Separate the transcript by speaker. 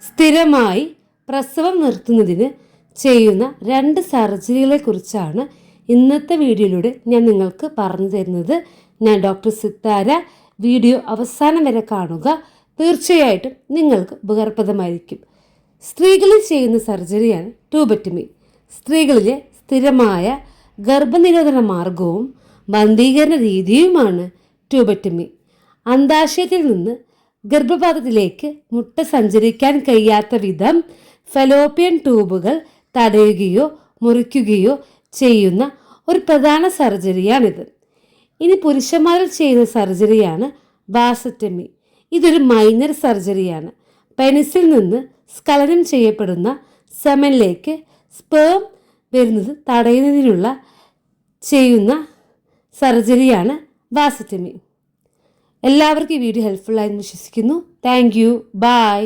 Speaker 1: സ്ഥിരമായി പ്രസവം നിർത്തുന്നതിന് ചെയ്യുന്ന 2 സർജറികളെ കുറിച്ചാണ് ഇന്നത്തെ വീഡിയോയിലൂടെ ഞാൻ നിങ്ങൾക്ക് പറഞ്ഞു തരുന്നത്. ഞാൻ ഡോക്ടർ സിത്താര. വീഡിയോ അവസാനം വരെ കാണുക. തീർച്ചയായിട്ടും നിങ്ങൾക്ക് ഉപകാരപ്രദമായിരിക്കും. സ്ത്രീകളിൽ ചെയ്യുന്ന സർജറിയാണ് ട്യൂബെക്ടമി. സ്ത്രീകളിലെ സ്ഥിരമായ ഗർഭനിരോധന മാർഗവും ബന്ധീകരണ രീതിയുമാണ് ട്യൂബെക്ടമി. അണ്ഡാശയത്തിൽ നിന്ന് ഗർഭപാത്രത്തിലേക്ക് മുട്ട സഞ്ചരിക്കാൻ കഴിയാത്ത വിധം ഫലോപ്പിയൻ ട്യൂബുകൾ തടയുകയോ മുറിക്കുകയോ ചെയ്യുന്ന ഒരു പ്രധാന സർജറിയാണിത്. ഇനി പുരുഷന്മാരിൽ ചെയ്യുന്ന സർജറിയാണ് വാസക്ടമി. ഇതൊരു മൈനർ സർജറിയാണ്. പെനിസിൽ നിന്ന് സ്ഖലനം ചെയ്യപ്പെടുന്ന സെമനിലേക്ക് സ്പേം വരുന്നത് തടയുന്നതിനുള്ള ചെയ്യുന്ന സർജറിയാണ് വാസക്ടമി. എല്ലാവർക്കും ഈ വീഡിയോ ഹെൽപ്ഫുൾ ആയെന്ന് വിശ്വസിക്കുന്നു. Thank you. ബൈ.